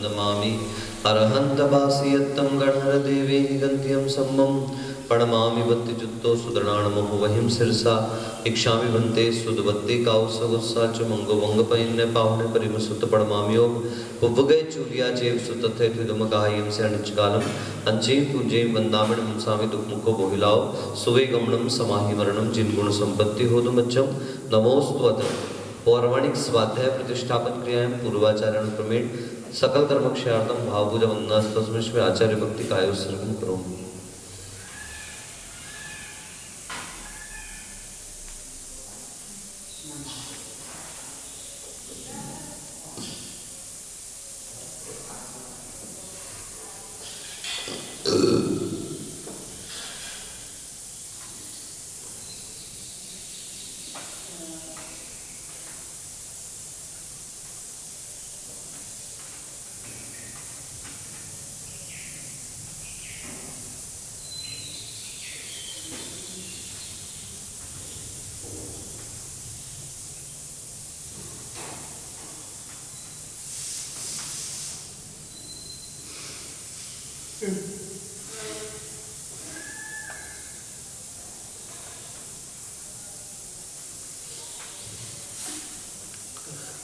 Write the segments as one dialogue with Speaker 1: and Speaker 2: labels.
Speaker 1: नमामि अरहन्तवासियत्तं गणहरदेवी गन्त्यं सम्मं प्रणमामि भक्तिजुक्तो सुदृढाणमोहवहिं शिरसा इक्षामि भन्ते सुदवत्ते काउसगुस्सा च मंगो वंगपैन्य पाहुने परिमसुत पड़मामियो उपगय चूलिया चेव सुतथे त्रिदमकायं से अनिचकालम अंचे पूजे वंदामिण मुंसामि दुखमुखो बोहिलाओ सुवे गमनम समाहि मरणम जिन गुण संपत्ति हो दुमच्चम नमोस्तु अत पौराणिक स्वाध्याय प्रतिष्ठापन क्रियाएं पूर्वाचारण क्रमेण सकल कर्मक्षयार्थम भावपूजा वंदना तस्मै आचार्य भक्ति कायोत्सर्गं करोमि।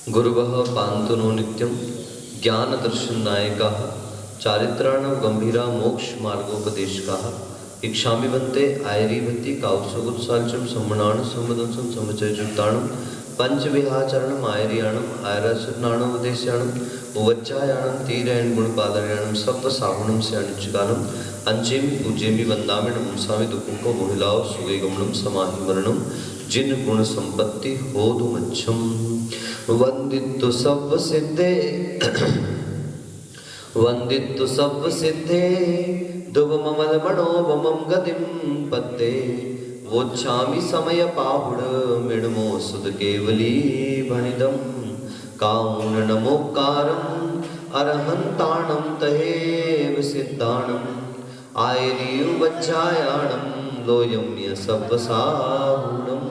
Speaker 1: गुरुवः पान्तु नो नित्यं ज्ञान दर्शन नायकाः चारित्राणां गंभीरा मोक्ष मार्गोपदेशकाः इक्षामि भन्ते आयरीभक्ति काउत्सगुत्साल्चं सम्मनाण सम्मदंसं समचयुक्ताणं पंचविहाचरणम् आयरियाणम् आयराचरणाणम् उपदेशाणम् उवच्चायाणं तीरयण गुणपादयाणं सप्तसाहुणं से अनिचकालम् अंचेमि पूजेमि वंदामि नमसामि दुखमुखो मोहिलाओ सुवेगमनम समाहि मरणम जिन गुण संपत्ति होदुमच्छम वंदितु सब सिद्धे वंदितु सब सिद्धे दुवममल मनोवमं गतिं पत्ते वोच्छामि समय पाहुड मिणमो सुद केवली भणिदं कामुन नमोकारम् अरहन्ताणं तहेव सिद्धाणं आयरियु वज्जायाणं लोयम्य सव्वसाहुणम्।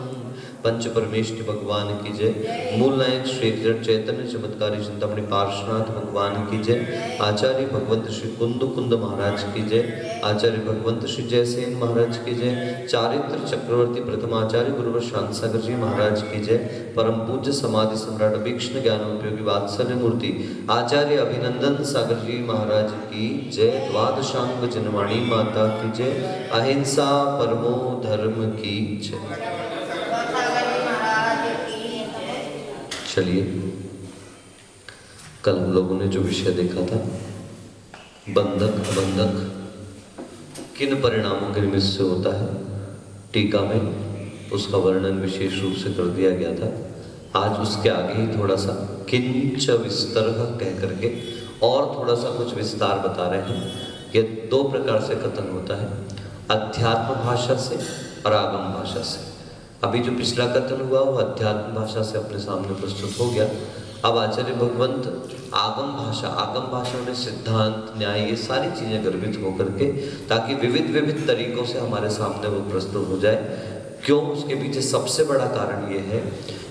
Speaker 1: पंच परमेष्टि भगवान की जय। मूल नायक श्री चैतन्य चमत्कारी चिंतामणि पार्श्वनाथ भगवान की जय। आचार्य भगवंत श्री कुंद महाराज की जय। आचार्य भगवंत श्री जयसेन महाराज की जय। चारित्र चक्रवर्ती प्रथमाचार्य गुरुवर शांत सागर जी महाराज की जय। परम पूज्य समाधि सम्राट अभीक्ष्ण ज्ञान उपयोगी वात्सल्य मूर्ति आचार्य अभिनंदन सागर जी महाराज की जय। द्वादशांग जनवाणी माता की जय। अहिंसा परमो धर्म की जय। चलिए, कल हम लोगों ने जो विषय देखा था बंधक अबंधक किन परिणामों के निमित्त से होता है, टीका में उसका वर्णन विशेष रूप से कर दिया गया था। आज उसके आगे ही थोड़ा सा किंच विस्तरः कह करके और थोड़ा सा कुछ विस्तार बता रहे हैं। ये दो प्रकार से कथन होता है, अध्यात्म भाषा से और आगम भाषा से। अभी जो पिछला कथन हुआ वो अध्यात्म भाषा से अपने सामने प्रस्तुत हो गया। अब आचार्य भगवंत आगम भाषा में सिद्धांत न्याय ये सारी चीजें गर्भित होकर के ताकि विविध विविध तरीकों से हमारे सामने वो प्रस्तुत हो जाए। क्यों? उसके पीछे सबसे बड़ा कारण ये है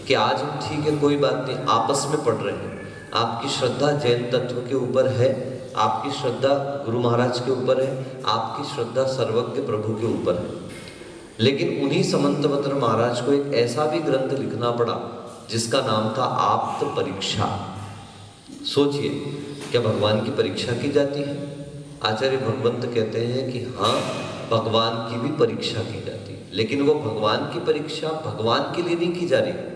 Speaker 1: कि आज हम ठीक है कोई बात नहीं आपस में पढ़ रहे हैं। आपकी श्रद्धा जैन तत्व के ऊपर है, आपकी श्रद्धा गुरु महाराज के ऊपर है, आपकी श्रद्धा सर्वज्ञ प्रभु के ऊपर है। लेकिन उन्हीं समंतभद्र महाराज को एक ऐसा भी ग्रंथ लिखना पड़ा जिसका नाम था आप्त परीक्षा। सोचिए, क्या भगवान की परीक्षा की जाती है? आचार्य भगवंत कहते हैं कि हाँ, भगवान की भी परीक्षा की जाती है, लेकिन वो भगवान की परीक्षा भगवान के लिए नहीं की जा रही है,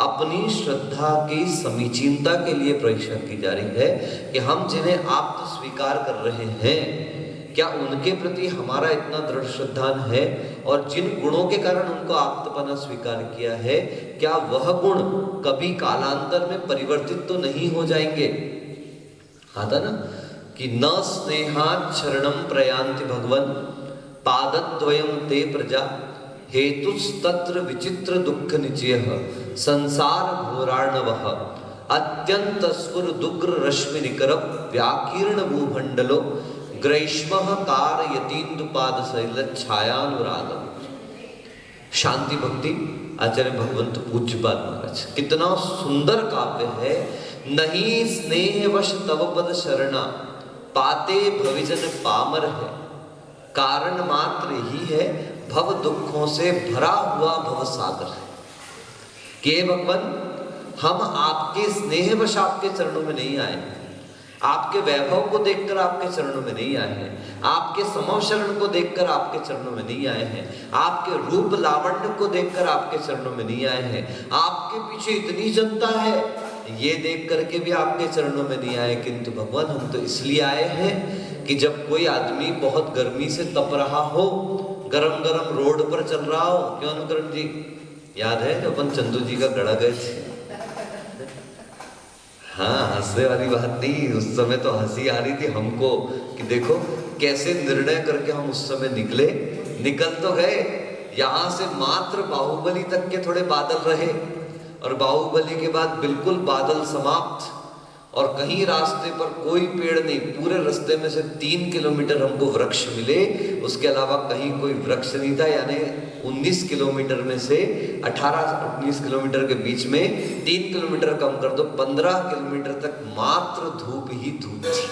Speaker 1: अपनी श्रद्धा की समीचीनता के लिए परीक्षा की जा रही है कि हम जिन्हें आप्त स्वीकार कर रहे हैं क्या उनके प्रति हमारा इतना दृढ़ श्रद्धान है, और जिन गुणों के कारण उनको आप्तपना स्वीकार किया है क्या वह गुण कभी कालांतर में परिवर्तित तो नहीं हो जाएंगे? आता ना कि न स्नेहात् शरणं प्रयान्ति भगवन् पादद्वयं ते प्रजा हेतुस्तत्र विचित्र दुःख निचयः संसार घोरार्णवः अत्यंत स्फुर दुग्र रश्मि निकर व्याकीर्ण भूमंडलो ग्रैष्मः कारयतीन्दुपाद शैल छायानुरागम। शांति भक्ति आचार्य भगवंत पूज्यपाद महाराज, कितना सुंदर काव्य है नहीं स्नेह वश तव पद शरणा, पाते भविजन पामर है। कारण मात्र ही है भव दुखों से भरा हुआ भव सागर है। कि भगवान, हम आपके स्नेहवश आपके चरणों में नहीं आए, आपके वैभव को देखकर आपके चरणों में नहीं आए हैं, आपके समशरण को देखकर आपके चरणों में नहीं आए हैं, आपके रूप लावण्य को देखकर आपके चरणों में नहीं आए हैं, आपके पीछे इतनी जनता है ये देख करके भी आपके चरणों में नहीं आए। किंतु भगवान, हम तो इसलिए आए हैं कि जब कोई आदमी बहुत गर्मी से तप रहा हो, गरम गरम रोड पर चल रहा हो, क्यों अनुकरण जी, याद है जब अपन चंदू जी का गढ़ा गए थे? हाँ, हंसने वाली बात नहीं, उस समय तो हंसी आ रही थी हमको कि देखो कैसे निर्णय करके हम उस समय निकल तो गए। यहाँ से मात्र बाहुबली तक के थोड़े बादल रहे और बाहुबली के बाद बिल्कुल बादल समाप्त, और कहीं रास्ते पर कोई पेड़ नहीं। पूरे रास्ते में से 3 किलोमीटर हमको वृक्ष मिले, उसके अलावा कहीं कोई वृक्ष नहीं था। यानी 19 किलोमीटर में से 18-19 किलोमीटर के बीच में 3 किलोमीटर कम कर दो, 15 किलोमीटर तक मात्र धूप ही धूप थी,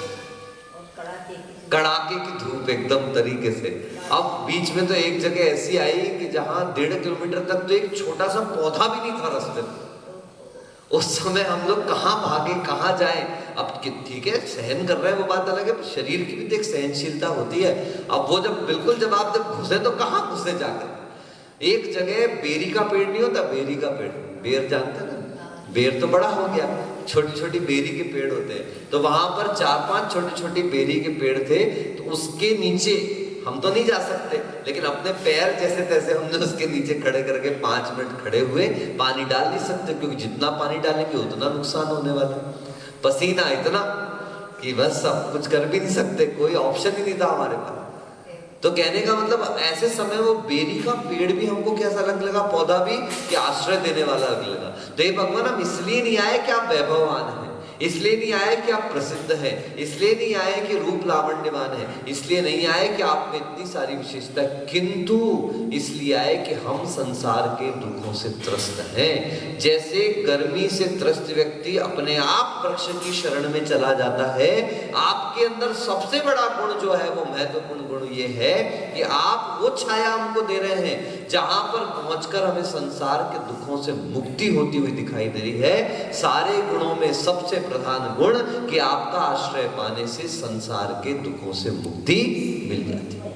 Speaker 1: कड़ाके की धूप एकदम तरीके से। अब बीच में तो एक जगह ऐसी आई कि जहां 1.5 किलोमीटर तक तो एक छोटा सा पौधा भी नहीं था रास्ते में। उस समय हम लोग कहाँ भागे, कहाँ जाएं। अब ठीक है, सहन कर रहे हैं वो बात अलग है, शरीर की भी तो एक सहनशीलता होती है। अब वो जब आप घुसे तो कहाँ घुसे जाकर। एक जगह बेरी का पेड़ नहीं होता, बेरी का पेड़, बेर जानते ना, बेर तो बड़ा हो गया, छोटी छोटी बेरी के पेड़ होते हैं। तो वहां पर 4-5 छोटी छोटी बेरी के पेड़ थे, तो उसके नीचे हम तो नहीं जा सकते, लेकिन अपने पैर जैसे तैसे हमने उसके नीचे खड़े करके 5 मिनट खड़े हुए। पानी डाल नहीं सकते क्योंकि जितना पानी डालेंगे उतना नुकसान होने वाला, पसीना इतना कि बस सब कुछ कर भी नहीं सकते, कोई ऑप्शन ही नहीं था हमारे पास। तो कहने का मतलब ऐसे समय वो बेरी का पेड़ भी हमको कैसा लगा, पौधा भी, कि आश्रय देने वाला लगा। तो ये भगवान, हम इसलिए नहीं आए कि आप वैभववान हैं, इसलिए नहीं आए कि आप प्रसिद्ध हैं, इसलिए नहीं आए कि रूप लावण्यवान है, इसलिए नहीं आए कि आप में इतनी सारी विशेषता, किंतु इसलिए आए कि हम संसार के दुखों से त्रस्त हैं। जैसे गर्मी से त्रस्त व्यक्ति अपने आप वृक्ष की शरण में चला जाता है, आपके अंदर सबसे बड़ा गुण जो है वो महत्वपूर्ण गुण ये है कि आप वो छाया हमको दे रहे हैं जहां पर पहुंचकर हमें संसार के दुखों से मुक्ति होती हुई दिखाई दे रही है। सारे गुणों में सबसे प्रधान गुण कि आपका आश्रय पाने से संसार के दुखों से मुक्ति मिल जाती है।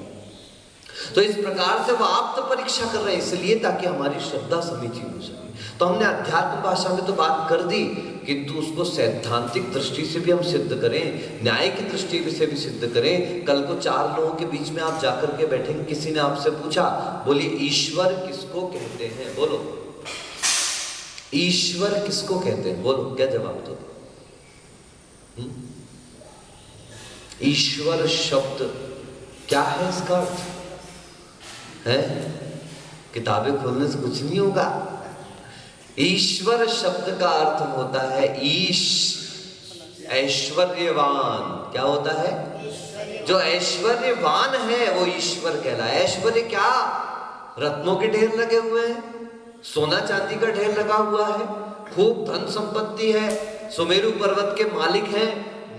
Speaker 1: तो इस प्रकार से वो आप तो परीक्षा कर रहे हैं इसलिए ताकि हमारी श्रद्धा समीचीन हो सके। तो हमने अध्यात्म भाषा में तो बात कर दी, किंतु उसको सैद्धांतिक दृष्टि से भी हम सिद्ध करें, न्याय की दृष्टि से भी सिद्ध करें। कल को 4 लोगों के बीच में आप जाकर के बैठेंगे, किसी ने आपसे पूछा, बोलिए ईश्वर किसको कहते हैं, बोलो ईश्वर किसको कहते हैं, बोलो क्या जवाब दो। ईश्वर शब्द क्या है, इसका अर्थ है, किताबें खोलने से कुछ नहीं होगा। ईश्वर शब्द का अर्थ होता है ईश, ऐश्वर्यवान। क्या होता है, जो ऐश्वर्यवान है वो ईश्वर कहलाए। ऐश्वर्य क्या, रत्नों के ढेर लगे हुए हैं, सोना चांदी का ढेर लगा हुआ है, खूब धन संपत्ति है, सुमेरु पर्वत के मालिक हैं,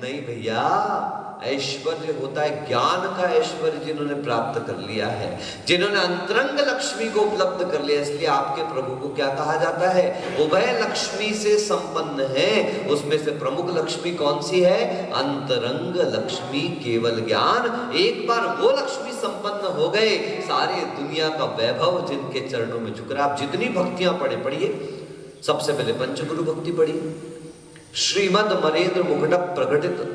Speaker 1: नहीं भैया। ऐश्वर्य होता है ज्ञान का ऐश्वर्य, जिन्होंने प्राप्त कर लिया है, जिन्होंने अंतरंग लक्ष्मी को उपलब्ध कर लिया। इसलिए आपके प्रभु को क्या कहा जाता है, उभय लक्ष्मी से संपन्न है। उसमें से प्रमुख लक्ष्मी कौन सी है, अंतरंग लक्ष्मी, केवल ज्ञान। एक बार वो लक्ष्मी संपन्न हो गए, सारे दुनिया का वैभव जिनके चरणों में झुक रहा। आप जितनी भक्तियां पढ़िए, सबसे पहले पंचगुरु भक्ति पढ़िए, श्रीमद मरेंद्र मुकुट प्रकटित,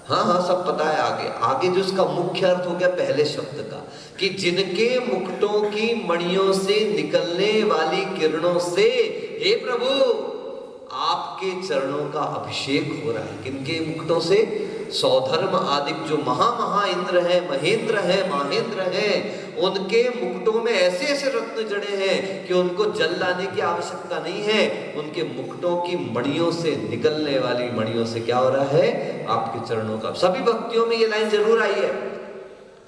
Speaker 1: हाँ सब पता है। आगे जो उसका मुख्य अर्थ हो गया पहले शब्द का, कि जिनके मुकुटों की मणियों से निकलने वाली किरणों से हे प्रभु आपके चरणों का अभिषेक हो रहा है। किनके मुकुटों से, सौधर्म आदि जो महा इंद्र है, महेंद्र है, माहेंद्र है, उनके मुकुटों में ऐसे ऐसे रत्न जड़े हैं कि उनको जल लाने की आवश्यकता नहीं है। उनके मुकुटों की मणियों से, निकलने वाली मणियों से क्या हो रहा है, आपके चरणों का। सभी भक्तियों में ये लाइन जरूर आई है,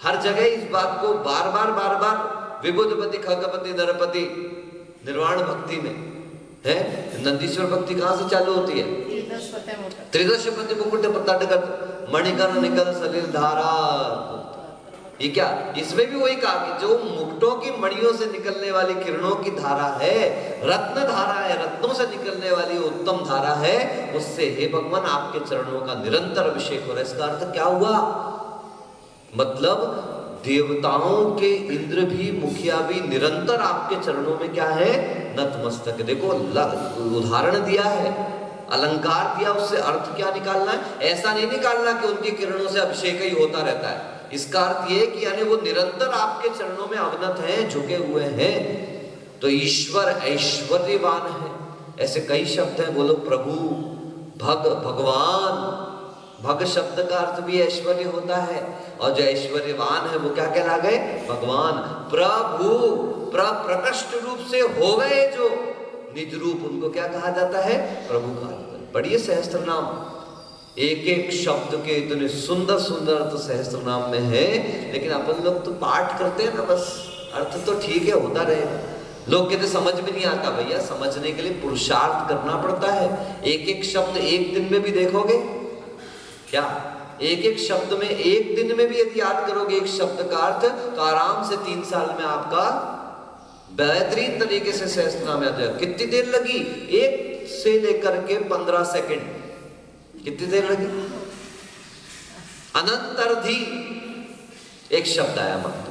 Speaker 1: हर जगह इस बात को बार बार विबुधपति खगपति नरपति निर्वाण भक्ति में है। नंदीश्वर भक्ति कहाँ से चालू होती है? त्रिदशपति मुकुट पतडगत मणिकर्ण निकल सलिल धारा। ये क्या, इसमें भी वही कहा कि जो मुकुटों की मणियों से निकलने वाली किरणों की धारा है, रत्न धारा है, रत्नों से निकलने वाली उत्तम धारा है, उससे हे भगवान आपके चरणों का निरंतर अभिषेक हो रहा है। इसका अर्थ क्या हुआ? मतलब देवताओं के इंद्र भी, मुखिया भी निरंतर आपके चरणों में क्या है? नतमस्तक। देखो उदाहरण दिया है, अलंकार दिया, उससे अर्थ क्या निकालना है? ऐसा नहीं निकालना कि उनकी किरणों से अभिषेक ही होता रहता है। इसका अर्थ ये कि यानी वो निरंतर आपके चरणों में अवनत हैं, झुके हुए हैं। तो ईश्वर ऐश्वर्यवान है, ऐसे कई शब्द हैं। बोलो प्रभु, भगवान। भग शब्द का अर्थ भी ऐश्वर्य होता है, और जो ऐश्वर्यवान है वो क्या कहला गए? भगवान। प्रभु, प्रकृष्ट रूप से हो गए जो निज रूप, उनको क्या कहा जाता है? प्रभु कहा जाता है। पढ़िए सहस्त्र नाम, एक एक शब्द के इतने सुंदर सुंदर अर्थ सहस्त्र नाम में है, लेकिन अपन लोग तो पाठ करते हैं ना, बस अर्थ तो ठीक है, होता रहेगा। लोग कहते समझ में नहीं आता। भैया समझने के लिए पुरुषार्थ करना पड़ता है। एक एक शब्द एक दिन में भी देखोगे क्या? एक एक शब्द में एक दिन में भी यदि याद करोगे एक शब्द का अर्थ, तो आराम से 3 साल में आपका बेहतरीन तरीके से सहस्त्र नाम याद है। कितनी देर लगी? 1 से लेकर के 15 सेकंड। कितनी देर लगी? अनंतर्धि एक शब्द आया, मतलब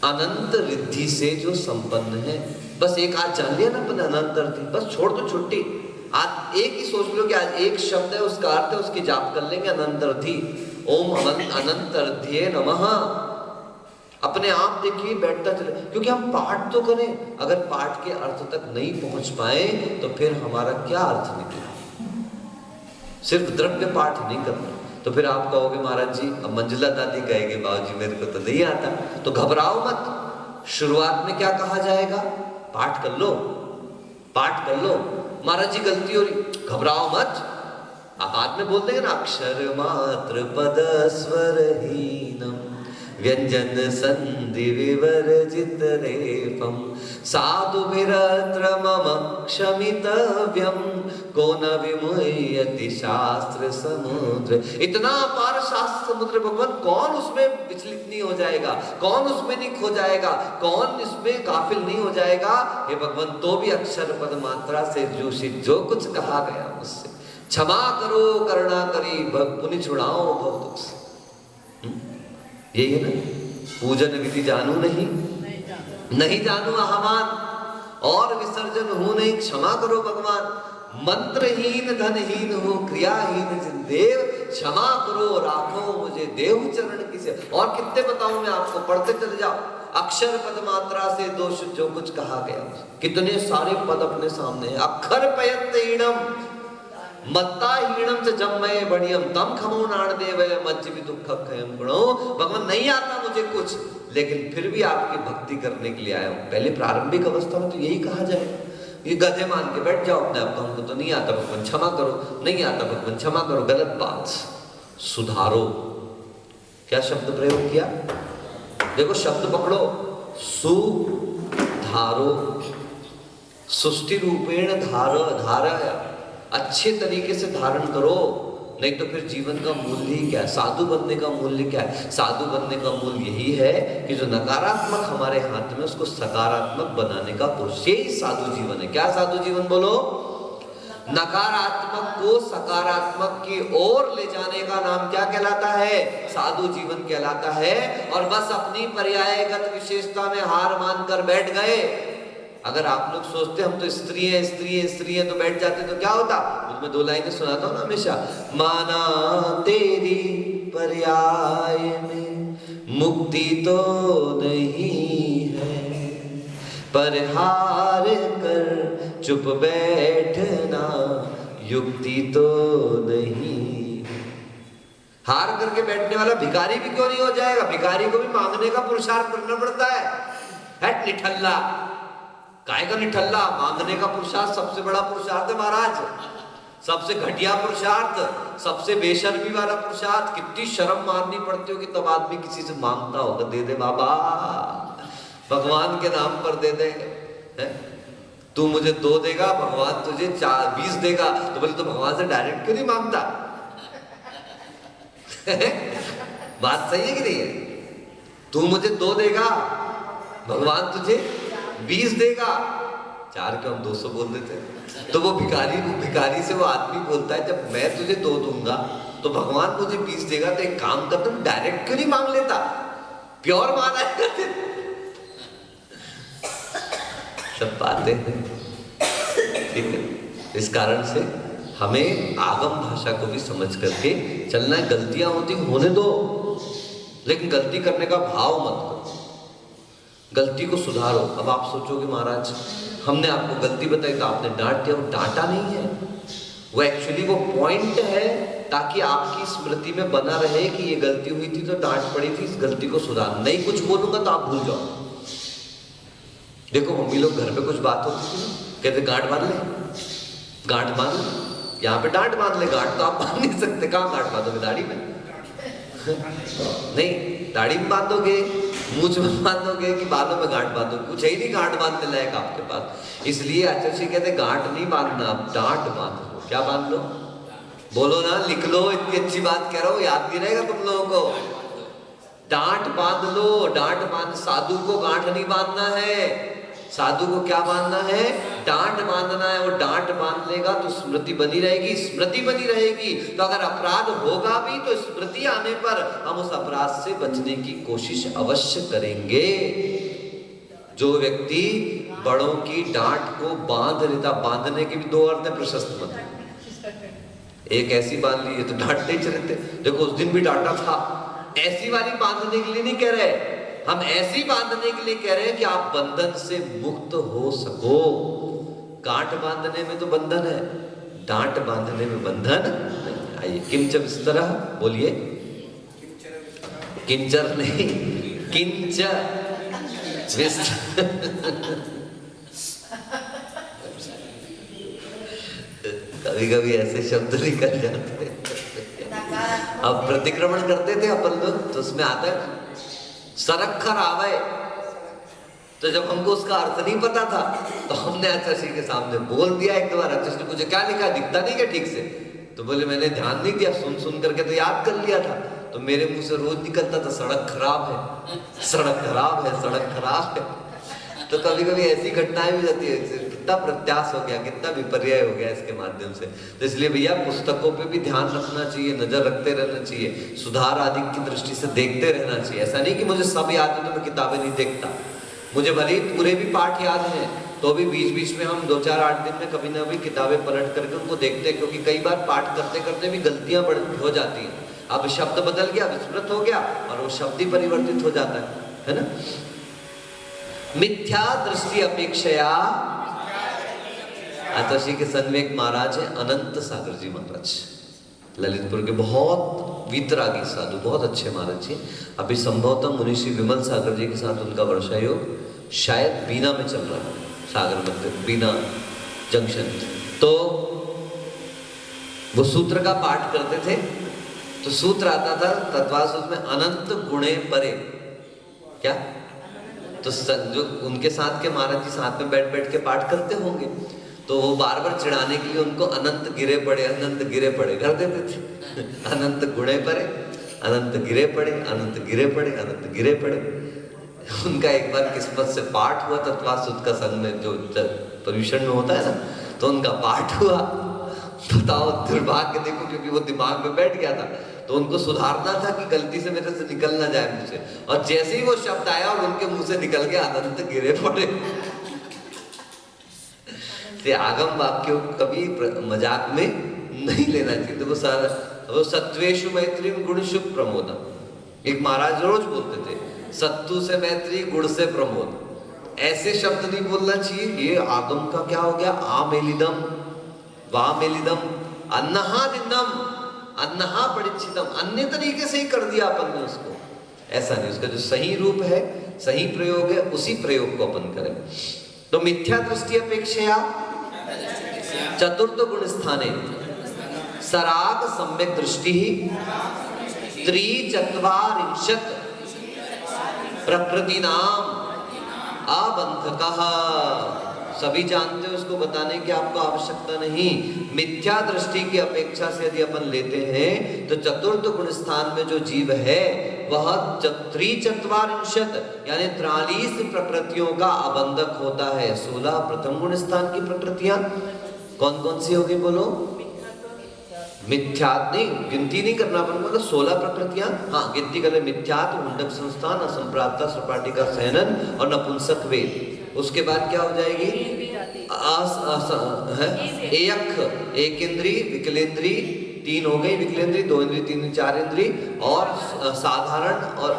Speaker 1: अनंत रिद्धि से जो संपन्न है। बस एक आज जान लिया ना अपन, अनंतर्धि, बस छोड़ दो छुट्टी। आज एक ही सोच लो कि आज एक शब्द है, उसका अर्थ है, उसकी जाप कर लेंगे, अनंतर्धि। ओम अनंतर्धिये नमः। अपने आप देखिए बैठता चले, क्योंकि हम पाठ तो करें, अगर पाठ के अर्थ तक नहीं पहुंच पाए तो फिर हमारा क्या अर्थ निकला? सिर्फ द्रव्य पाठ नहीं करना। तो फिर आप कहोगे महाराज जी, अब मंजुला दादी कहेगी बाबूजी मेरे को तो नहीं आता। तो घबराओ मत, शुरुआत में क्या कहा जाएगा? पाठ कर लो, पाठ कर लो। महाराज जी गलती हो रही, घबराओ मत, आप बाद में बोल देंगे ना, अक्षर मात्र पद स्वर हीनम व्यंजन संधि विवर्जित रेफम साधु विरत्र मम क्षमितव्यम को न विमुह्यति शास्त्र समुद्र। इतना अपार शास्त्र समुद्र भगवान, कौन उसमें विचलित नहीं हो जाएगा? कौन उसमें नहीं खो जाएगा? कौन इसमें गाफिल नहीं हो जाएगा? हे भगवान, तो भी अक्षर पद मात्रा से जोशित जो कुछ कहा गया मुझसे क्षमा करो, करुणा करी पुनि छुड़ाओ भव दुख से। यही है ना, पूजन विधि जानू नहीं जानू अहमान, और विसर्जन हो नहीं, क्षमा करो भगवान। मंत्रहीन धनहीन हो, क्रियाहीन जिनदेव, क्षमा करो राखो मुझे देव चरण की से। और कितने बताऊं मैं आपको, पढ़ते चले जाओ। अक्षर पद मात्रा से दोष जो कुछ कहा गया, कितने सारे पद अपने सामने है। अक्षर पयत्तीणम मत्ता हीणम से जम्मय बढ़ियम तम खमो नाण देवय मज्ज भी दुख खयम गुणो। भगवान नहीं आता मुझे कुछ, लेकिन फिर भी आपकी भक्ति करने के लिए आया हूं। पहले प्रारंभिक अवस्था में तो यही कहा जाए, ये गधे मान के बैठ जाओ अपने आप को, हमको तो नहीं आता भगवान क्षमा करो, नहीं आता भगवान क्षमा करो। गलत बात, सुधारो। क्या शब्द प्रयोग किया? देखो शब्द पकड़ो, सुधारो, सुष्टि रूपेण धारा, अच्छे तरीके से धारण करो, नहीं तो फिर जीवन का मूल्य ही क्या है? साधु बनने का मूल्य क्या है? साधु बनने का मूल्य यही है कि जो नकारात्मक हमारे हाथ में, उसको सकारात्मक बनाने का पुरुष, यही साधु जीवन है। क्या साधु जीवन बोलो? नकारात्मक को सकारात्मक की ओर ले जाने का नाम क्या कहलाता है? साधु जीवन कहलाता है। और बस अपनी पर्यायगत विशेषता में हार मानकर बैठ गए। अगर आप लोग सोचते हम तो स्त्री हैं तो बैठ जाते तो क्या होता? उसमें 2 लाइनें सुनाता हूँ ना हमेशा, माना तेरी पर्याय में मुक्ति तो नहीं है, पर हार कर चुप बैठना युक्ति तो नहीं। हार करके बैठने वाला भिखारी भी क्यों नहीं हो जाएगा? भिखारी को भी मांगने का पुरुषार्थ करना पड़ता है। निठल्ला, काय का निठल्ला? मांगने का पुरुषार्थ सबसे बड़ा पुरुषार्थ है महाराज, सबसे घटिया पुरुषार्थ, सबसे बेशर्मी वाला पुरुषार्थ। कितनी शर्म मारनी पड़ती होगी तब आदमी किसी से मांगता होगा, दे दे बाबा, भगवान के नाम पर दे दे। तू मुझे 2 देगा, भगवान तुझे 20 देगा। तो बोले तो भगवान से डायरेक्ट क्यों नहीं मांगता? बात सही है कि नहीं है? तू मुझे 2 देगा, भगवान तुझे 20 देगा। 4 क्यों, हम 200 बोल देते। तो वो भिखारी से वो आदमी बोलता है, जब मैं तुझे 2 दूंगा तो भगवान मुझे 20 देगा, तो एक काम कर, तुम डायरेक्ट क्यों नहीं मांग लेता? प्योर माना है। सब बातें हैं, ठीक है। इस कारण से हमें आगम भाषा को भी समझ करके चलना है। गलतियां होती होने दो, लेकिन गलती करने का भाव मत करो, गलती को सुधारो। अब आप सोचोगे महाराज हमने आपको गलती बताई तो आपने डांट दिया। वो डांटा नहीं है, वो एक्चुअली वो पॉइंट है ताकि आपकी स्मृति में बना रहे कि ये गलती हुई थी तो डांट पड़ी थी, इस गलती को सुधार। नहीं कुछ बोलूंगा तो आप भूल जाओ। देखो मम्मी लोग घर पे कुछ बात होती थी, कहते गांठ बांध ले, गांठ बांध ले। यहाँ पे डांट बांध ले, गांठ तो आप बांध नहीं सकते। कहाँ गांठ बांधोगे? दाढ़ी में? नहीं, दाढ़ी में बांधोगे, मूंछ में बांधोगे कि बालों में गांठ बांधोगे? कुछ है ही नहीं गांठ बांधने लायक आपके पास। इसलिए आचार्य जी कहते गांठ नहीं बांधना, आप डांट बांध लो। क्या बांध लो? बोलो ना, लिख लो। इतनी अच्छी बात कह रहा हूं, याद नहीं रहेगा तुम लोगों को। डांट बांध लो, डांट बांध। साधु को गांठ नहीं बांधना है, साधु को क्या बांधना है? डांट बांधना है। वो डांट बांध लेगा तो स्मृति बनी रहेगी, स्मृति बनी रहेगी तो अगर अपराध होगा भी तो स्मृति आने पर हम उस अपराध से बचने की कोशिश अवश्य करेंगे। जो व्यक्ति बड़ों की डांट को बांध लेता, बांधने के भी 2 अर्थ है प्रशस्त मत। एक ऐसी बांध ली, तो डांटते ही चलते। देखो उस दिन भी डांटा था, ऐसी वाली बांधने के लिए नहीं कह रहे हम, ऐसी बांधने के लिए कह रहे हैं कि आप बंधन से मुक्त हो सको। गांठ बांधने में तो बंधन है, डांट बांधने में बंधन नहीं। आइए किंच विस्तरः बोलिए। किंचर नहीं, किंच विस्तर। कभी कभी ऐसे शब्द निकल जाते हैं। अब प्रतिक्रमण करते थे अपन लोग, तो उसमें आता है सरक्खर आवे। तो जब हमको उसका अर्थ नहीं पता था तो हमने आचार्य जी के सामने बोल दिया एक बार। आचार्य जी ने पूछा क्या लिखा, दिखता नहीं क्या ठीक से? तो बोले मैंने ध्यान नहीं दिया, सुन सुन करके तो याद कर लिया था। तो मेरे मुंह से रोज निकलता था सड़क खराब है, सड़क खराब है, सड़क खराब है। तो कभी कभी ऐसी घटनाएं भी जाती है। कितना प्रत्यास हो गया, कितना विपर्य हो गया इसके माध्यम से। तो इसलिए भैया पुस्तकों पे भी ध्यान रखना चाहिए, नजर रखते रहना चाहिए, सुधार आदि की दृष्टि से देखते रहना चाहिए। ऐसा नहीं कि मुझे सब याद है तो मैं किताबें नहीं देखता। मुझे भले ही पूरे भी पाठ याद हैं तो भी बीच बीच में हम 2-4-8 दिन में कभी ना कभी किताबें पलट करके उनको देखते हैं, क्योंकि कई बार पाठ करते करते भी गलतियां हो जाती हैं। अब शब्द बदल गया, विस्मृत हो गया और वो शब्द ही परिवर्तित हो जाता है ना। मिथ्या दृष्टि अपेक्षया। आचार्य के सन्वेक महाराज है अनंत सागर जी महाराज, ललितपुर के बहुत वीतरागी साधु, बहुत अच्छे महाराज जी। अभी संभवतः मुनिषी विमल सागर जी के साथ उनका वर्षा योग शायद बीना में चल रहा है, सागर मंदिर बीना जंक्शन। तो वो सूत्र का पाठ करते थे, तो सूत्र आता था तत्वासुत में अनंत गुणे परे। क्या? तो जो उनके साथ के महाराज जी साथ में बैठ बैठ के पाठ करते होंगे, तो वो बार बार चिढ़ाने के लिए उनको अनंत गिरे पड़े, अनंत गिरे पड़े कर देते थे। अनंत गुणे पड़े, अनंत गिरे पड़े, अनंत गिरे पड़े, अनंत गिरे पड़े। उनका एक बार किस्मत से पाठ हुआ तत्वासुत का संग में, जो पर्यूषण में होता है ना, तो उनका पाठ हुआ। बताओ दुर्भाग्य देखो, क्योंकि वो दिमाग में बैठ गया था, तो उनको सुधारना था कि गलती से मेरे से निकल ना जाए मुझसे। और जैसे ही वो शब्द आया और उनके मुंह से निकल गया अनंत गिरे पड़े। से आगम वाक्य कभी मजाक में नहीं लेना चाहिए। तो वो सत्वेषु मैत्री गुणेषु प्रमोदम। एक महाराज रोज बोलते थे सत्तु से मैत्री, गुण से प्रमोद। ऐसे शब्द नहीं बोलना चाहिए। ये आगम का क्या हो गया, आमेलिदम वामेलिदम अन्नहादिदम अन्नहा परिचितम, अन्य तरीके से ही कर दिया अपन ने उसको। ऐसा नहीं, उसका जो सही रूप है, सही प्रयोग है, उसी प्रयोग को अपन करें। तो मिथ्या दृष्टि अपेक्षया चतुर्थ गुण स्थाने सराग सम्यक दृष्टि त्रिचत्वारिंशत् प्रकृति नाम अबंधकः। सभी जानते हो, इसको बताने की आपको आवश्यकता नहीं। मिथ्या दृष्टि की अपेक्षा से यदि अपन लेते हैं तो चतुर्थ गुण स्थान में जो जीव है वह त्रिचत्वारिंशत् यानी 43 प्रकृतियों का अबंधक होता है। 16 प्रथम गुण स्थान की प्रकृतियां कौन कौन सी होगी बोलो? मिथ्यात् नहीं, गिनती नहीं करना अपन को, 16 प्रकृतियां। हाँ, गिनती कर ले। मिथ्यात्, मुंडक संस्थान, असंप्राप्ता, सपाटिका सहनन और नपुंसक वेद। उसके बाद क्या हो जाएगी? एक इंद्री, विकलेंद्री 3 हो गई, विकलेंद्री 2 इंद्री 3 इंद्री 4 इंद्री और साधारण और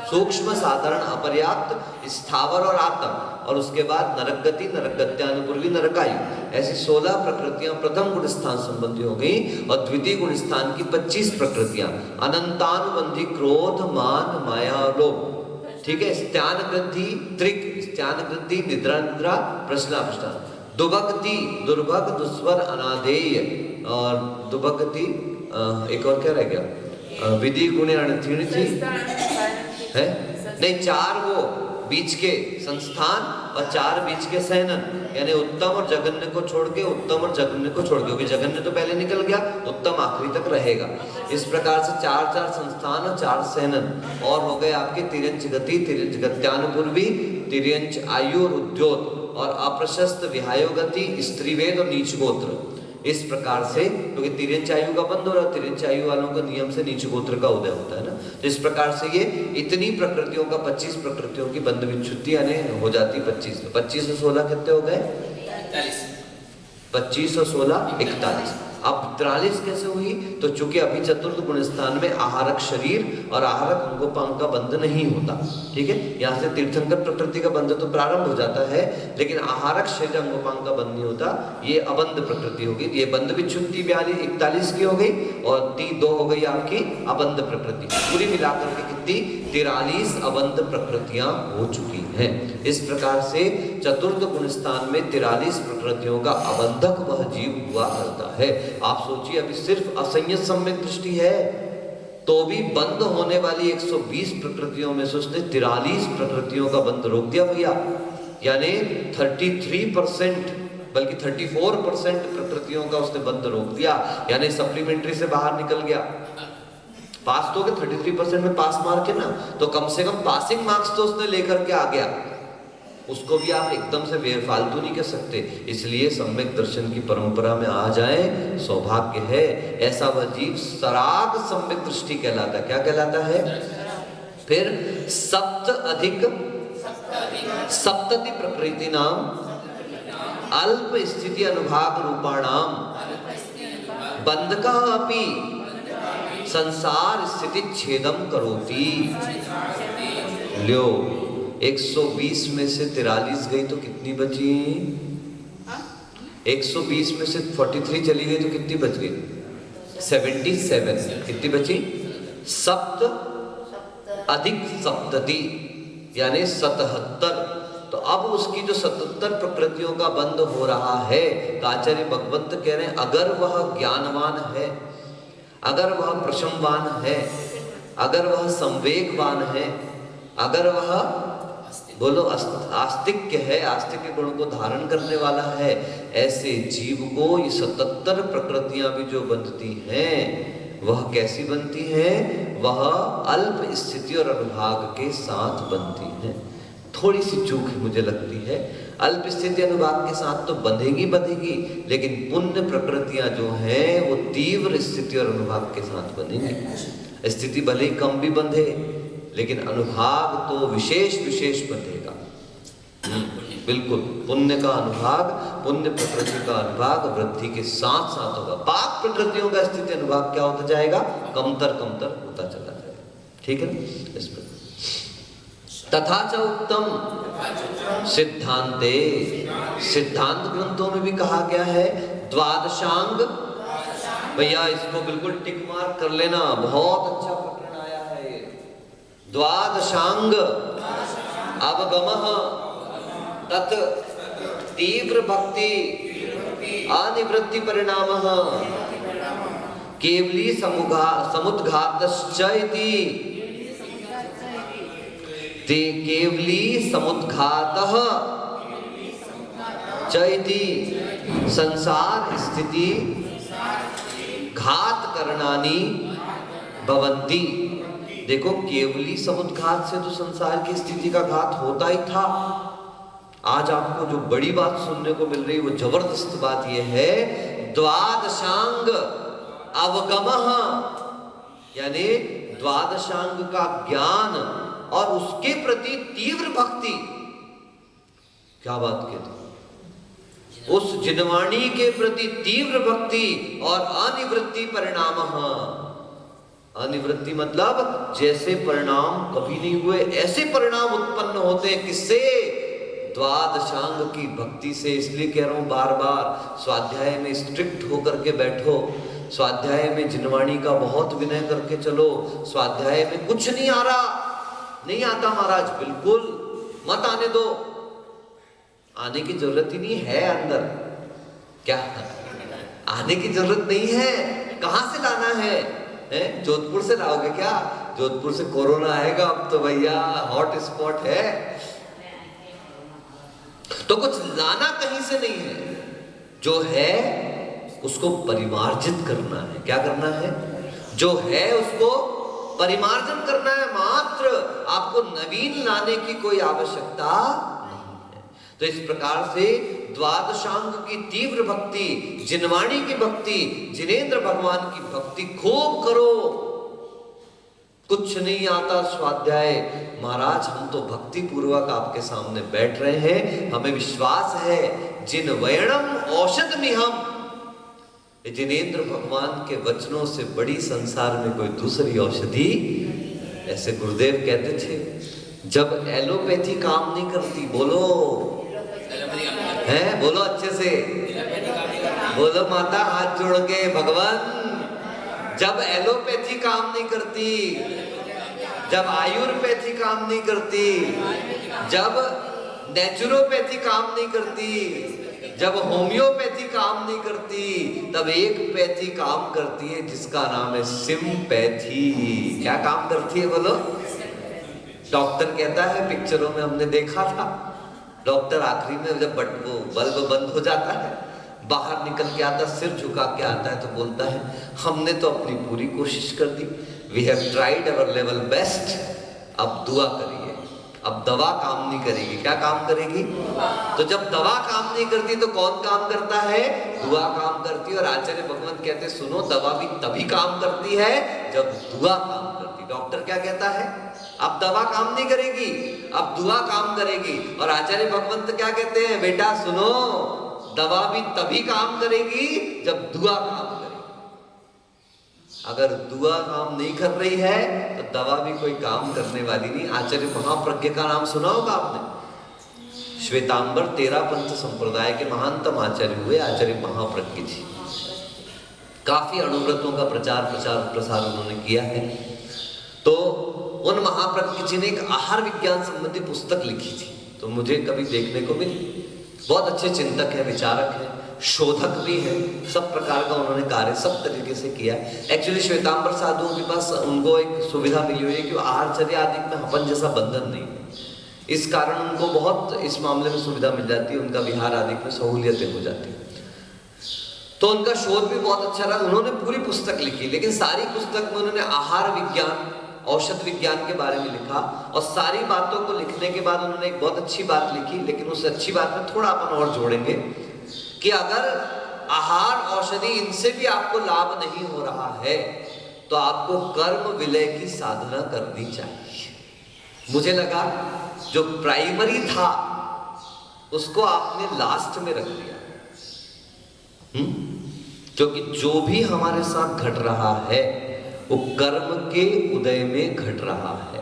Speaker 1: सूक्ष्म, साधारण, अपर्याप्त, स्थावर और आत्म। और उसके बाद नरकगति, नरकगत्यानुपूर्वी, नरकायु। ऐसी 16 प्रकृतियां प्रथम गुण स्थान संबंधी हो गई। और द्वितीय गुण स्थान की 25 प्रकृतियां अनंतानुबंधी क्रोध, मान, माया और लोभ। ठीक है। स्त्यान ग्रंथि, त्रिक, स्त्यान ग्रंथि, निद्रा निद्रा, प्रश्न प्रश्न, दुभगति, दुर्भग, दुस्वर, अनादेय और दुभगति। एक और क्या रह गया? विधि गुण अणिथि है नहीं, 4 वो बीच के संस्थान और 4 बीच के सहनन, यानी उत्तम और जघन्य को छोड़ के, उत्तम और जघन्य को छोड़ के, क्योंकि जघन्य तो पहले निकल गया, उत्तम आखिरी तक रहेगा। इस प्रकार से 4 संस्थान और 4 सहनन और हो गए आपके तिर्यंच गति, तिर्यंच गत्यानुपूर्वी, तिर्यंच आयु और उद्योत और अप्रशस्त विहायो गति, स्त्रीवेद और नीच गोत्र। इस प्रकार से, क्योंकि तिर्यंच आयु का बंध हो रहा है, तिर्यंच आयु वालों का नियम से नीच गोत्र का उदय होता है ना। तो इस प्रकार से ये इतनी प्रकृतियों का 25 प्रकृतियों की बंध विच्छुद्धि यानी हो जाती 25 में। 25 और 16 कितने हो गए? 25 और 16 41। अब 43 कैसे हुई? तो चूंकि अभी चतुर्थ गुण स्थान में आहारक शरीर और आहारक अंगोपांग का बंध नहीं होता। ठीक है। यहाँ से तीर्थंकर प्रकृति का बंध तो प्रारंभ हो जाता है, लेकिन आहारक शरीर अंगोपांग का बंध नहीं होता। ये अबंध प्रकृति होगी। ये बंध विच्छुद्धि 41 की हो गई और 2 हो गई आपकी अबंध प्रकृति। पूरी मिलाकर के कितनी? 43 अबंध प्रकृतियां हो चुकी हैं। इस प्रकार से चतुर्थ गुण स्थान में 43 प्रकृतियों का अबंधक वह जीव हुआ करता है। आप सोचिए, अभी सिर्फ असंयत सम्यक दृष्टि है तो भी बंद होने वाली 120 प्रकृतियों में से उसने 43 प्रकृतियों का बंद रोक दिया भैया। यानी 33% बल्कि 34% प्रकृतियों का उसने बंद रोक दिया, यानी सप्लीमेंट्री से बाहर निकल गया। पास तो 33% में पास मार के ना, तो कम से कम पासिंग मार्क्स तो उसने लेकर के आ गया। उसको भी आप एकदम से बेफालतू नहीं कह सकते। इसलिए सम्यक दर्शन की परंपरा में आ जाए सौभाग्य है। ऐसा वह जीव सराग सम्यक दृष्टि कहलाता है। क्या कहलाता है? फिर सप्तति प्रकृति नाम अल्प स्थिति अनुभाग रूपाणाम बंधका अपि संसार स्थिति छेदम करोति। ल्यो 120 में से 43 गई तो कितनी बची? 120 में से 43 चली गई तो कितनी बच गई? 77। कितनी बची? सप्त अधिक सप्तति यानी 77। तो अब उसकी जो 77 प्रकृतियों का बंध हो रहा है, तो आचार्य भगवंत कह रहे हैं अगर वह ज्ञानवान है, अगर वह प्रशमवान है, अगर वह संवेगवान है, अगर वह बोलो आस्तिक्य है, आस्तिक्य गुण को धारण करने वाला है, ऐसे जीव को ये 77 प्रकृतियां भी जो बनती हैं वह कैसी बनती हैं? वह अल्प स्थिति और अनुभाग के साथ बनती हैं। थोड़ी सी चूक मुझे लगती है, अल्प स्थिति अनुभाग के साथ तो बंधेगी, लेकिन पुण्य प्रकृतियां जो हैं वो तीव्र स्थिति और अनुभाग के साथ बनेंगी। स्थिति भले ही कम भी बंधे, लेकिन अनुभाग तो विशेष बंधेगा। बिल्कुल पुण्य का अनुभाग, पुण्य प्रकृति का अनुभाग वृद्धि के साथ साथ होगा। पाप प्रकृतियों का स्थिति अनुभाग क्या होता जाएगा? कमतर होता चला जाएगा। ठीक है ना? इस पर तथा च उत्तम सिद्धांते, सिद्धांत ग्रंथों में भी कहा गया है द्वादशांग। भैया इसको बिल्कुल टिक मार्क कर लेना, बहुत अच्छा प्रकरण आया है ये। द्वादशांग अवगमः तत् तीव्र भक्ति अनिवृत्ति परिणामः केवली समुद्घातश्च इति। ते केवली समुद्घातः च इति संसार स्थिति घात करणानी भवन्ति। देखो, केवली समुद्घात से तो संसार की स्थिति का घात होता ही था। आज आपको जो बड़ी बात सुनने को मिल रही वो जबरदस्त बात ये है, द्वादशांग अवगमः, यानी द्वादशांग का ज्ञान और उसके प्रति तीव्र भक्ति। क्या बात कहते, उस जिनवाणी के प्रति तीव्र भक्ति और अनिवृत्ति परिणामः। अनिवृत्ति मतलब जैसे परिणाम कभी नहीं हुए ऐसे परिणाम उत्पन्न होते हैं। किससे? द्वादशांग की भक्ति से। इसलिए कह रहा हूं बार बार, स्वाध्याय में स्ट्रिक्ट होकर के बैठो, स्वाध्याय में जिनवाणी का बहुत विनय करके चलो। स्वाध्याय में कुछ नहीं आ रहा, नहीं आता महाराज, बिल्कुल मत आने दो, आने की जरूरत ही नहीं है। अंदर क्या आने की जरूरत नहीं है, कहां से लाना है? जोधपुर से लाओगे क्या? जोधपुर से कोरोना आएगा अब तो भैया, हॉट स्पॉट है। तो कुछ लाना कहीं से नहीं है, जो है उसको परिमार्जित करना है। क्या करना है? जो है उसको परिमार्जन करना है मात्र, आपको नवीन लाने की कोई आवश्यकता नहीं है। तो इस प्रकार से द्वादशांग की तीव्र भक्ति, जिनवाणी की भक्ति, जिनेंद्र भगवान की भक्ति खूब करो। कुछ नहीं आता स्वाध्याय, महाराज हम तो भक्ति पूर्वक आपके सामने बैठ रहे हैं, हमें विश्वास है जिन वयणम औषध मिहम, जिनेंद्र भगवान के वचनों से बड़ी संसार में कोई दूसरी औषधि। ऐसे गुरुदेव कहते थे, जब एलोपैथी काम नहीं करती, बोलो है, बोलो अच्छे से बोलो माता, हाथ जोड़ के, भगवान जब एलोपैथी काम नहीं करती, जब आयुर्वेदी काम नहीं करती, जब नेचुरोपैथी काम नहीं करती, जब होम्योपैथी काम नहीं करती, तब एक पैथी काम करती है जिसका नाम है सिम्पैथी। क्या काम करती है बोलो? डॉक्टर कहता है, पिक्चरों में हमने देखा था, डॉक्टर आखिरी में जब वो बल्ब बंद हो जाता है, बाहर निकल के आता, सिर झुका के आता है तो बोलता है, हमने तो अपनी पूरी कोशिश कर दी, we have tried our level best, अब दुआ करिए। अब दवा काम नहीं करेगी। क्या काम करेगी? तो जब दवा काम नहीं करती तो कौन काम करता है? दुआ काम करती है। और आचार्य भगवंत कहते, सुनो, दवा भी तभी काम करती है जब दुआ काम करती। डॉक्टर क्या कहता है? अब दवा काम नहीं करेगी, अब दुआ काम करेगी। और आचार्य भगवंत क्या कहते हैं? बेटा सुनो, दवा भी तभी काम करेगी जब दुआ काम करेगी। अगर दुआ काम नहीं कर रही है तो दवा भी कोई काम करने वाली नहीं। आचार्य महाप्रज्ञ का नाम सुना होगा आपने। श्वेतांबर तेरा पंथ संप्रदाय के महानतम आचार्य हुए आचार्य महाप्रज्ञ जी। काफी अणुव्रतों का प्रचार प्रसार उन्होंने किया है। तो उन महाप्रज्ञ जी ने एक आहार विज्ञान संबंधी पुस्तक लिखी थी, तो मुझे कभी देखने को मिली। बहुत अच्छे चिंतक है, विचारक है, शोधक भी है, सब प्रकार का उन्होंने कार्य सब तरीके से किया। एक्चुअली श्वेतांबर साधुओं के पास उनको एक सुविधा मिली हुई है कि आहारचर्या आदि में हवन जैसा बंधन नहीं, इस कारण उनको बहुत इस मामले में सुविधा मिल जाती है, उनका विहार आदि में सहूलियतें हो जाती है। तो उनका शोध भी बहुत अच्छा रहा। उन्होंने पूरी पुस्तक लिखी, लेकिन सारी पुस्तक में उन्होंने आहार विज्ञान, औषध विज्ञान के बारे में लिखा। और सारी बातों को लिखने के बाद उन्होंने एक बहुत अच्छी बात लिखी, लेकिन उस अच्छी बात में थोड़ा अपन और जोड़ेंगे कि अगर आहार औषधि इनसे भी आपको लाभ नहीं हो रहा है तो आपको कर्म विलय की साधना करनी चाहिए। मुझे लगा जो प्राइमरी था उसको आपने लास्ट में रख दिया, क्योंकि जो भी हमारे साथ घट रहा है वो कर्म के उदय में घट रहा है।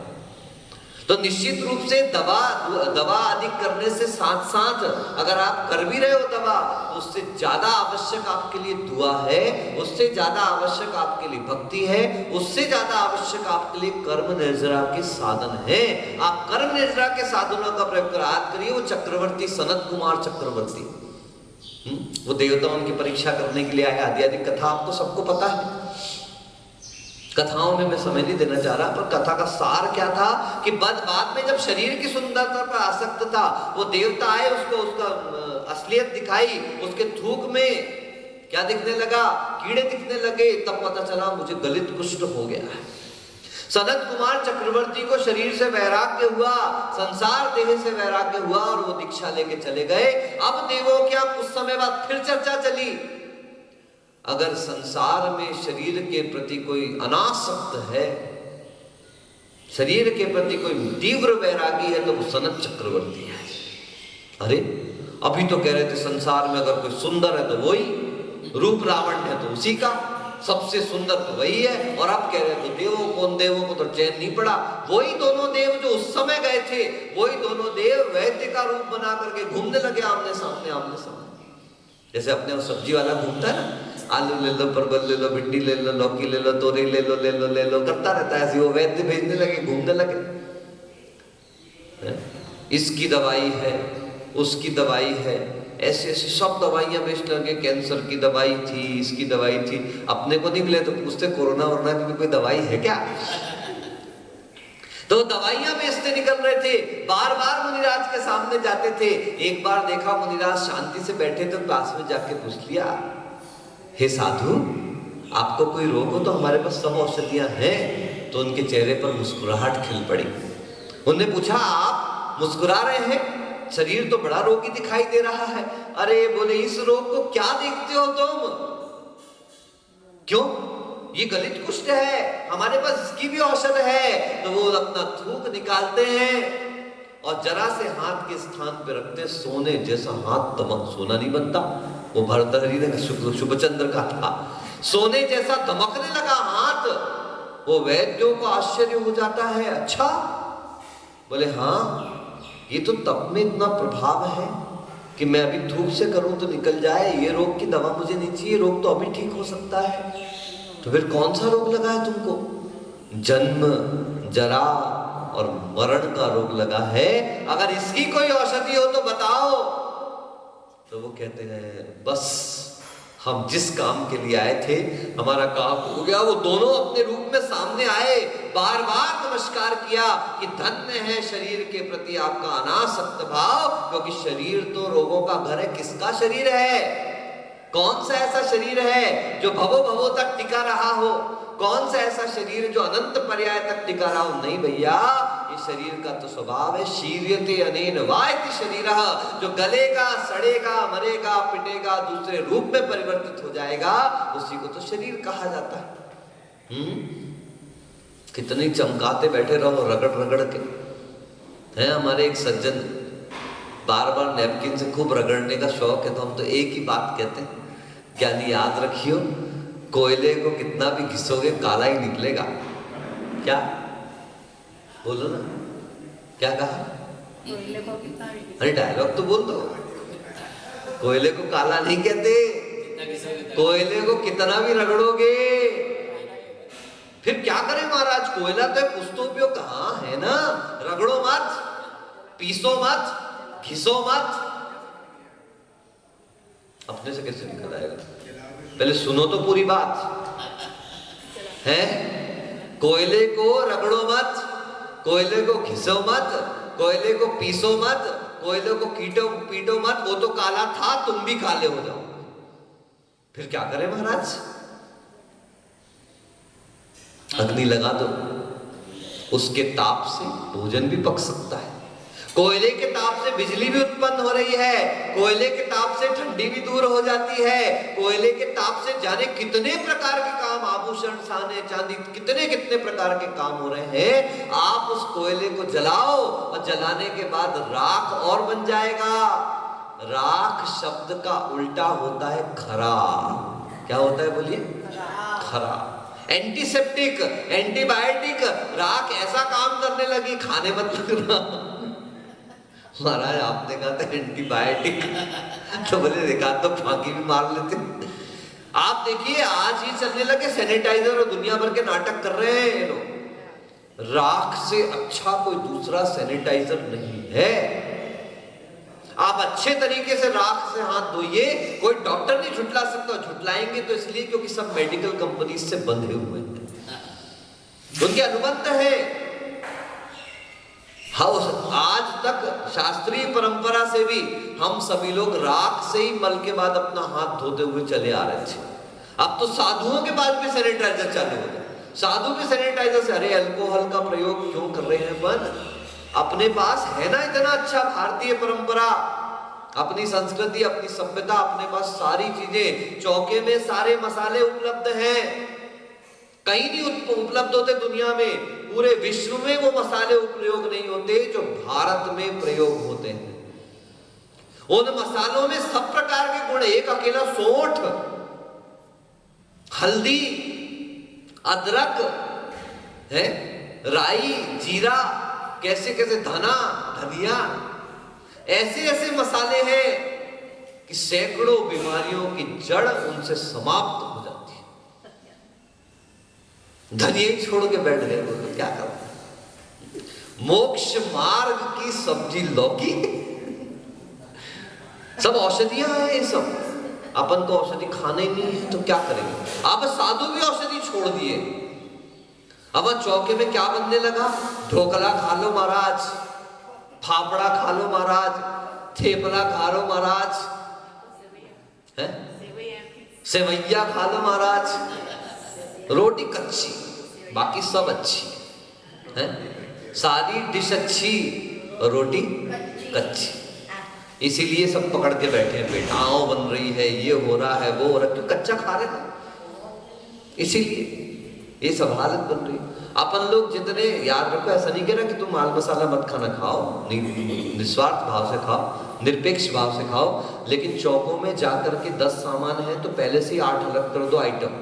Speaker 1: तो निश्चित रूप से दवा आदि करने से साथ साथ अगर आप कर भी रहे हो दवा, तो उससे ज्यादा आवश्यक आपके लिए दुआ है, उससे ज्यादा आवश्यक आपके लिए भक्ति है, उससे ज्यादा आवश्यक आपके लिए कर्म निर्जरा के साधन है। आप कर्म निर्जरा के साधनों का प्रयोग करिए। वो चक्रवर्ती सनत कुमार चक्रवर्ती, वो देवता उनकी परीक्षा करने के लिए आए, आदि आदि कथा आपको सबको पता है। कथाओं में मैं समय नहीं देना चाह रहा, पर कथा का सार क्या था कि बाद में जब शरीर की सुंदरता पर आसक्त था, वो देवता आए, उसको उसका असलियत दिखाई, उसके थूक में क्या दिखने लगा, कीड़े दिखने लगे, तब पता चला मुझे गलित कुष्ठ हो गया है। सनत कुमार चक्रवर्ती को शरीर से वैराग्य हुआ, संसार देह से वैराग्य हुआ और वो दीक्षा लेके चले गए। अब देवों क्या कुछ समय बाद फिर चर्चा चली, अगर संसार में शरीर के प्रति कोई अनासक्त है, शरीर के प्रति कोई तीव्र वैरागी है, तो वो सनत चक्रवर्ती है। अरे अभी तो कह रहे थे संसार में अगर कोई सुंदर है तो वही, रूप रावण है तो उसी का, सबसे सुंदर तो वही है। और अब कह रहे तो देवों कौन, देवों को तो चैन नहीं पड़ा। वही दोनों देव जो उस समय गए थे, वही दोनों देव वैद्य का रूप बना करके घूमने लगे आमने सामने, आमने सामने। जैसे अपने वो सब्जी वाला घूमता है ना, आलू ले लो, परवल ले लो, भिंडी ले लो, लौकी ले लो, तोरी ले लो, ले लो ले लो करता रहता है। ऐसे वो वैद्य भेजने लगे, घूमने लगे, इसकी दवाई है, उसकी दवाई है, ऐसे ऐसे सब दवाइयां बेचने लगे। कैंसर की दवाई थी, इसकी दवाई थी। अपने को निकले तो पूछते कोरोना वोरोना की भी कोई दवाई है क्या? तो दवाइयां बेचते निकल रहे थे, बार बार मुनिराज के सामने जाते थे। एक बार देखा मुनिराज शांति से बैठे तो पास में जाके पूछ लिया, हे साधु, आपको कोई रोग हो तो हमारे पास सब औषधियां हैं। तो उनके चेहरे पर मुस्कुराहट खिल पड़ी। उन्होंने पूछा, आप मुस्कुरा रहे हैं, शरीर तो बड़ा रोगी दिखाई दे रहा है। अरे बोले, इस रोग को क्या देखते हो तुम? क्यों? ये गलित कुष्ठ है, हमारे पास इसकी भी औषध है। तो वो अपना थूक निकालते हैं और जरा से हाथ के स्थान पे रखते, सोने जैसा हाथ, दमक, सोना नहीं बनता, वो भरतहरि शुभचंद्र का था, सोने जैसा दमकने लगा हाथ। वो वैद्यों को आश्चर्य हो जाता है, अच्छा? बोले हाँ, ये तो तब में इतना प्रभाव है कि मैं अभी धूप से करूं तो निकल जाए, ये रोग की दवा मुझे नहीं चाहिए, रोग तो अभी ठीक हो सकता है। तो फिर कौन सा रोग लगा है तुमको? जन्म, जरा और मरण का रोग लगा है, अगर इसकी कोई औषधि हो तो बताओ। तो वो कहते हैं, बस हम जिस काम के लिए आए थे हमारा काम हो गया। वो दोनों अपने रूप में सामने आए, बार बार नमस्कार किया कि धन्य है शरीर के प्रति आपका अनासक्त भाव, क्योंकि शरीर तो रोगों का घर है। किसका शरीर है? कौन सा ऐसा शरीर है जो भवो भवो तक टिका रहा हो? कौन सा ऐसा शरीर जो अनंत पर्याय तक टिका रहा हो? नहीं भैया, ये शरीर का तो स्वभाव है, शीर्यते अनेन वायति शरीरः, जो गलेगा, सड़ेगा, मरेगा, पिटेगा, दूसरे रूप में परिवर्तित हो जाएगा, उसी को तो शरीर कहा जाता है। कितनी चमकाते बैठे रहो रगड़ रगड़ के। है हमारे एक सज्जन, बार बार नैपकिन से खूब रगड़ने का शौक है, तो हम तो एक ही बात कहते हैं, ज्ञानी याद रखियो, कोयले को कितना भी घिसोगे काला ही निकलेगा। क्या बोलो ना, क्या कहा? अरे डायलॉग तो बोल दो। कोयले को काला नहीं कहते, कोयले को कितना भी रगड़ोगे। फिर क्या करें महाराज, कोयला तो कुछ तो उपयोग कहाँ है ना, रगड़ो मत, पीसो मत, घिसो मत। अपने से कैसे निकल आएगा? पहले सुनो तो पूरी बात है। कोयले को रगड़ो मत, कोयले को घिसो मत, कोयले को पीसो मत, कोयले को पीटो मत। वो तो काला था, तुम भी काले हो जाओ। फिर क्या करें महाराज? अग्नि लगा दो, उसके ताप से भोजन भी पक सकता है। कोयले के ताप से बिजली भी उत्पन्न हो रही है, कोयले के ताप से ठंडी भी दूर हो जाती है, कोयले के ताप से जाने कितने प्रकार के काम, आभूषण, सोने चांदी, कितने कितने प्रकार के काम हो रहे हैं। आप उस कोयले को जलाओ और जलाने के बाद राख और बन जाएगा। राख शब्द का उल्टा होता है खरा। क्या होता है बोलिए? खरा। Antiseptic, antibiotic. राख ऐसा काम करने लगी, खाने मत लगना। महाराज आपने कहा था एंटीबायोटिक, तो बोले देखा तो फांकी भी मार लेते। आप देखिए आज ही चलने लगे सैनिटाइजर और दुनिया भर के नाटक कर रहे हैं ये लोग। राख से अच्छा कोई दूसरा सैनिटाइजर नहीं है। आप अच्छे तरीके से राख से हाथ धोइए, कोई डॉक्टर नहीं झुटला सकता। झुटलाएंगे तो इसलिए क्योंकि सब मेडिकल कंपनी से बंधे हुए हैं। उनके अनुबंध है। आज तक शास्त्रीय परंपरा से भी हम सभी लोग राख से ही मल के बाद अपना हाथ धोते हुए चले आ रहे थे। अब तो साधुओं के पास भी सैनिटाइजर चालू हो गया। साधु भी सैनिटाइजर से, अरे अल्कोहल का प्रयोग क्यों कर रहे हैं? पर अपने पास है ना इतना अच्छा भारतीय परंपरा, अपनी संस्कृति, अपनी सभ्यता, अपने पास सारी चीजें, चौके में सारे मसाले उपलब्ध हैं। कहीं नहीं उपलब्ध होते दुनिया में, पूरे विश्व में वो मसाले उपयोग नहीं होते जो भारत में प्रयोग होते हैं। उन मसालों में सब प्रकार के गुण, एक अकेला सौंठ, हल्दी, अदरक है, राई, जीरा, कैसे कैसे धनिया, ऐसे ऐसे मसाले हैं कि सैकड़ों बीमारियों की जड़ उनसे समाप्त हो जाती है। धनिया छोड़ के बैठ गए वो, तो क्या करो? मोक्ष मार्ग की सब्जी लौकी, सब औषधियां हैं ये सब। अपन को औषधि खाने ही नहीं है तो क्या करेंगे? अब साधु भी औषधि छोड़ दिए। अब चौके में क्या बनने लगा? ढोकला खा लो महाराज, फाफड़ा खा लो महाराज, थेपला खा लो महाराज, है सेवैया खा लो महाराज। रोटी कच्ची, बाकी सब अच्छी है, सारी डिश अच्छी, रोटी कच्ची। इसीलिए सब पकड़ के बैठे हैं, बेटाओं बन रही है, ये हो रहा है, वो हो रहा है, क्यों? कच्चा खा रहे हैं, इसीलिए ये सब हालत बन रही। अपन लोग जितने, याद रखो, ऐसा नहीं कह रहा कि तुम माल मसाला मत खाना, खाओ, निस्वार्थ भाव से खाओ, निरपेक्ष भाव से खाओ, लेकिन चौकों में जाकर के 10 सामान है तो पहले से ही 8 अलग कर दो आइटम।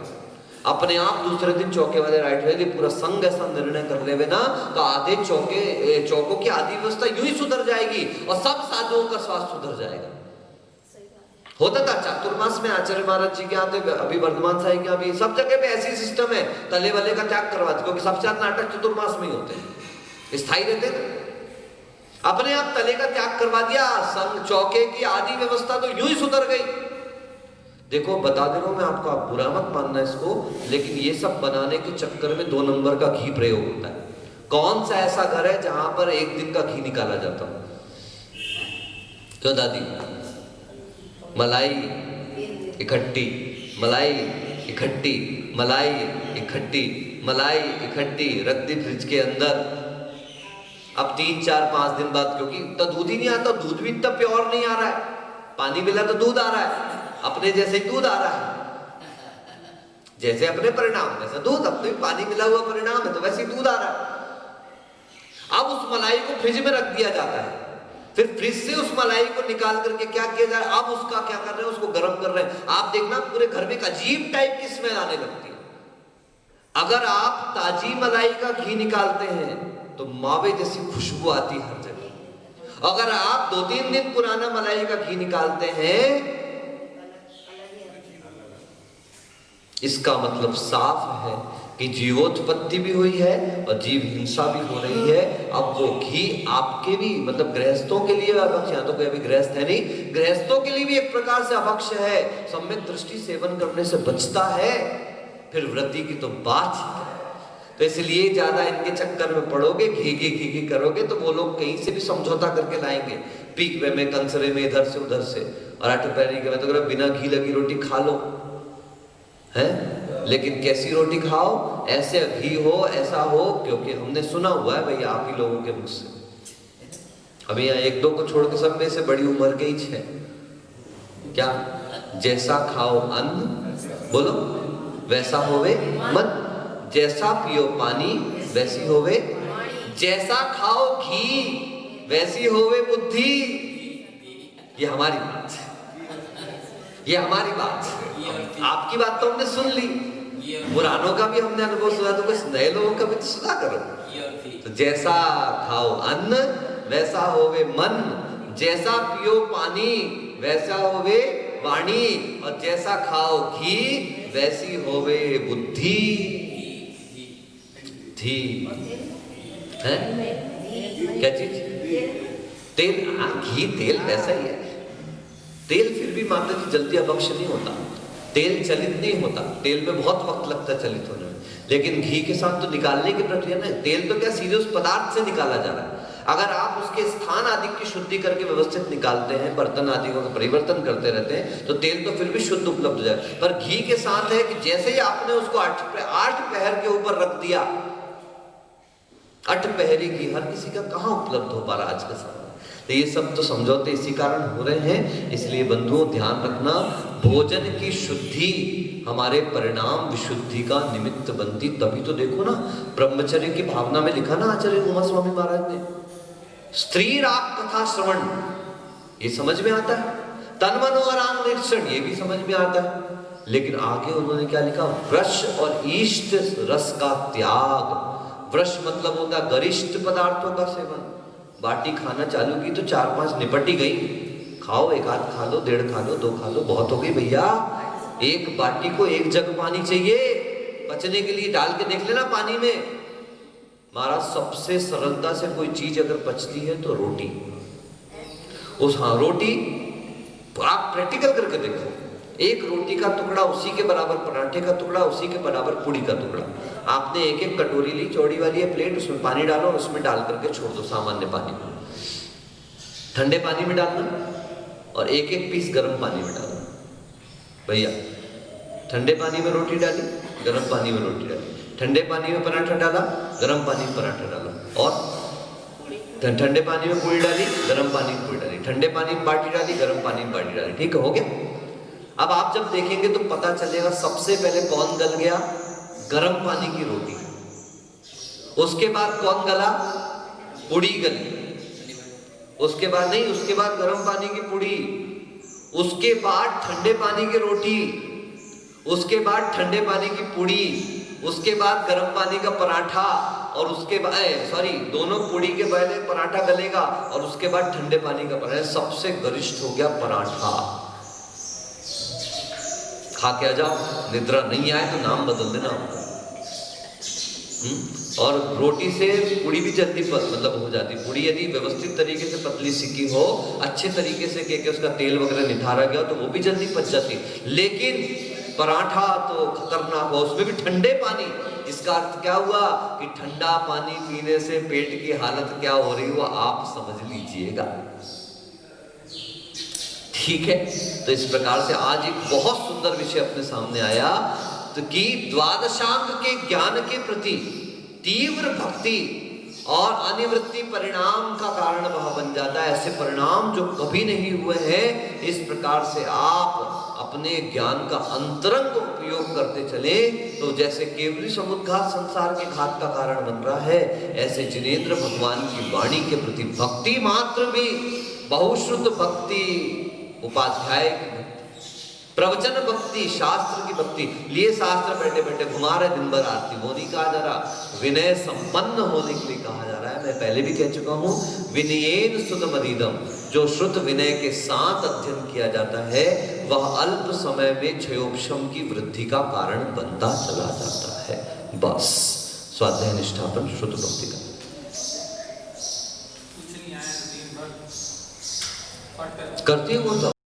Speaker 1: अपने आप दूसरे दिन चौके वाले राइट वाले पूरा संघ ऐसा निर्णय कर ले ना, तो आधे चौकों की आधी व्यवस्था यूं ही सुधर जाएगी और सब साधुओं का स्वास्थ्य सुधर जाएगा। होता था चातुर्मास में, आचार्य महाराज जी के आते, अभी वर्धमान साहिब के यहाँ भी सब जगह पे ऐसी सिस्टम है, तले वाले का त्याग करवाते, क्योंकि सबसे ज्यादा नाटक चतुर्मास में ही होते हैं, स्थायी रहते हैं। अपने आप तले का त्याग करवा दिया, संघ चौके की आधी व्यवस्था तो यूं ही सुधर गई। देखो बता दे रहा हूं मैं आपको, आप बुरा मत मानना इसको, लेकिन ये सब बनाने के चक्कर में 2 नंबर का घी प्रयोग होता है। कौन सा ऐसा घर है जहां पर एक दिन का घी निकाला जाता हो? क्यों दादी? मलाई इकट्ठी, मलाई इकट्ठी, मलाई इकट्ठी, मलाई इकट्ठी रख दी फ्रिज के अंदर। अब 3, 4, 5 दिन बाद, क्योंकि तो दूध ही नहीं आता, दूध भी इतना प्योर नहीं आ रहा है, पानी मिला तो दूध आ रहा है, अपने जैसे ही दूध आ रहा है, जैसे अपने परिणाम वैसा दूध, अपने पानी मिला हुआ परिणाम है तो वैसे ही दूध आ रहा है। अब उस मलाई को फ्रिज में रख दिया जाता है, फिर फ्रिज से उस मलाई को निकाल करके क्या किया जाए? अब उसका क्या कर रहे हैं? उसको गर्म कर रहे हैं। आप देखना पूरे घर में एक अजीब टाइप की स्मेल आने लगती है। अगर आप ताजी मलाई का घी निकालते हैं तो मावे जैसी खुशबू आती है हर जगह। अगर आप 2-3 दिन पुराना मलाई का घी निकालते हैं, इसका मतलब साफ है कि जीवोत्पत्ति भी हुई है और जीव हिंसा भी हो रही है। अब वो घी आपके भी, मतलब गृहस्थों के लिए अभक्ष, यहाँ तो कोई अभी गृहस्थ है नहीं, गृहस्थों के लिए भी एक प्रकार से अभक्ष है। सम्यक दृष्टि सेवन करने से बचता है, फिर व्रती की तो बात ही है। तो इसलिए ज्यादा इनके चक्कर में पड़ोगे, घी करोगे तो वो लोग कहीं से भी समझौता करके लाएंगे, पीकवे में, कंसरे में, इधर से उधर से। और आठपहरी के मैं तो बिना घी लगी रोटी खा लो है, लेकिन कैसी रोटी खाओ? ऐसे घी हो, ऐसा हो, क्योंकि हमने सुना हुआ है भैया आप ही लोगों के मुख से। अभी यहाँ 1-2 को छोड़ के सब में से बड़ी उम्र के ही है क्या? जैसा खाओ अन्न, बोलो, वैसा होवे मन, जैसा पियो पानी वैसी होवे, जैसा खाओ घी वैसी होवे बुद्धि। ये हमारी बात है, ये हमारी बात है। आपकी बात तो हमने सुन ली, पुरानों का भी हमने अनुभव सुना, तो कुछ नए लोगों का भी तो सुना करो। तो जैसा खाओ अन्न वैसा होवे मन, जैसा पियो पानी वैसा होवे वाणी, और जैसा खाओ घी वैसी होवे बुद्धि। धी है क्या चीज? तेल, घी तेल वैसा ही है। तेल फिर भी माता जी जल्दी अभक्ष नहीं होता, तेल चलित नहीं होता, तेल में बहुत वक्त लगता है चलित होने में, लेकिन घी के साथ तो निकालने की प्रक्रिया ना, तेल तो क्या सीधे उस पदार्थ से निकाला जा रहा है। अगर आप उसके स्थान आदि की शुद्धि करके व्यवस्थित निकालते हैं, बर्तन आदि का परिवर्तन करते रहते हैं, तो तेल तो फिर भी शुद्ध उपलब्ध हो जाए। पर घी के साथ है कि जैसे ही आपने उसको 8 पहर के ऊपर रख दिया, 8 पहरी घी हर किसी का कहाँ उपलब्ध हो पा रहा आज के समय। तो ये सब तो समझौते इसी कारण हो रहे हैं। इसलिए बंधुओं ध्यान रखना, भोजन की शुद्धि हमारे परिणाम विशुद्धि का निमित्त बनती। तभी तो देखो ना, ब्रह्मचर्य की भावना में लिखा ना आचार्य उमा स्वामी महाराज ने, स्त्री राग कथा श्रवण, ये समझ में आता है, तन मन और आंग निरीक्षण, ये भी समझ में आता है। लेकिन आगे उन्होंने क्या लिखा, वृष और ईष्ट रस का त्याग। वृष मतलब होता है गरिष्ठ पदार्थों का सेवन। बाटी खाना चालू की तो 4-5 निपट ही गई। खाओ, 1 आध खा लो, 1.5 खा लो, 2 खा लो, बहुत हो गई भैया। एक बाटी को 1 जग पानी चाहिए पचने के लिए। डाल के देख लेना पानी में। महाराज सबसे सरलता से कोई चीज अगर पचती है तो रोटी। रोटी आप प्रैक्टिकल करके देखो, एक रोटी का टुकड़ा उसी के बराबर पराठे का टुकड़ा, उसी के बराबर पूड़ी का टुकड़ा। आपने एक कटोरी ली, चौड़ी वाली है प्लेट, उसमें पानी डालो और उसमें डाल करके छोड़ दो सामान्य पानी में। ठंडे पानी में डालना और एक पीस गर्म पानी में डालना। भैया ठंडे पानी में रोटी डाली, गर्म पानी में रोटी डाली, ठंडे पानी में पराठा डाला, गर्म पानी में पराठा डाला, और ठंडे पानी में पूरी डाली, गर्म पानी में पूरी डाली, ठंडे पानी में बाटी डाली, गर्म पानी में बाटी डाली। ठीक हो गया। अब आप जब देखेंगे तो पता चलेगा सबसे पहले कौन गल गया, गर्म पानी की रोटी। उसके बाद कौन गला, पूड़ी गली। उसके बाद नहीं, उसके बाद गर्म पानी की पूड़ी, उसके बाद ठंडे पानी की रोटी, उसके बाद ठंडे पानी की पूड़ी, उसके बाद गर्म पानी का पराठा, और उसके बाद दोनों पूड़ी के पहले पराठा गलेगा और उसके बाद ठंडे पानी का पराठा। सबसे गरिष्ठ हो गया पराठा। खा के आ जाओ, निद्रा नहीं आए तो नाम बदल देना। और रोटी से पूड़ी भी जल्दी मतलब हो जाती। पूड़ी यदि व्यवस्थित तरीके से पतली सिकी हो, अच्छे तरीके से के उसका तेल वगैरह निथारा गया, तो वो भी जल्दी पच जाती। लेकिन पराठा तो खतरनाक हो, उसमें भी ठंडे पानी। इसका अर्थ क्या हुआ कि ठंडा पानी पीने से पेट की हालत क्या हो रही वो आप समझ लीजिएगा। ठीक है, तो इस प्रकार से आज एक बहुत सुंदर विषय अपने सामने आया, तो कि द्वादशांग के ज्ञान के प्रति तीव्र भक्ति और अनिवृत्ति परिणाम का कारण वह बन जाता है। ऐसे परिणाम जो कभी नहीं हुए हैं, इस प्रकार से आप अपने ज्ञान का अंतरंग उपयोग करते चले, तो जैसे केवली समुद्घात संसार के घात का कारण बन रहा है, ऐसे जिनेंद्र भगवान की वाणी के प्रति भक्ति मात्र भी, बहुश्रुत भक्ति, उपाध्याय की भक्ति, प्रवचन भक्ति, शास्त्र की भक्ति, लिए शास्त्र बैठे बैठे घुमा रहे दिन भर आरती, वो नहीं कहा जा रहा। विनय संपन्न होने के लिए कहा जा रहा है। मैं पहले भी कह चुका हूं, विनयेन सुतमदीदम, जो श्रुत विनय के साथ अध्ययन किया जाता है, वह अल्प समय में क्षयोक्षम की वृद्धि का कारण बनता चला जाता है। बस स्वाध्याय निष्ठापन श्रुत भक्ति का करती है वो।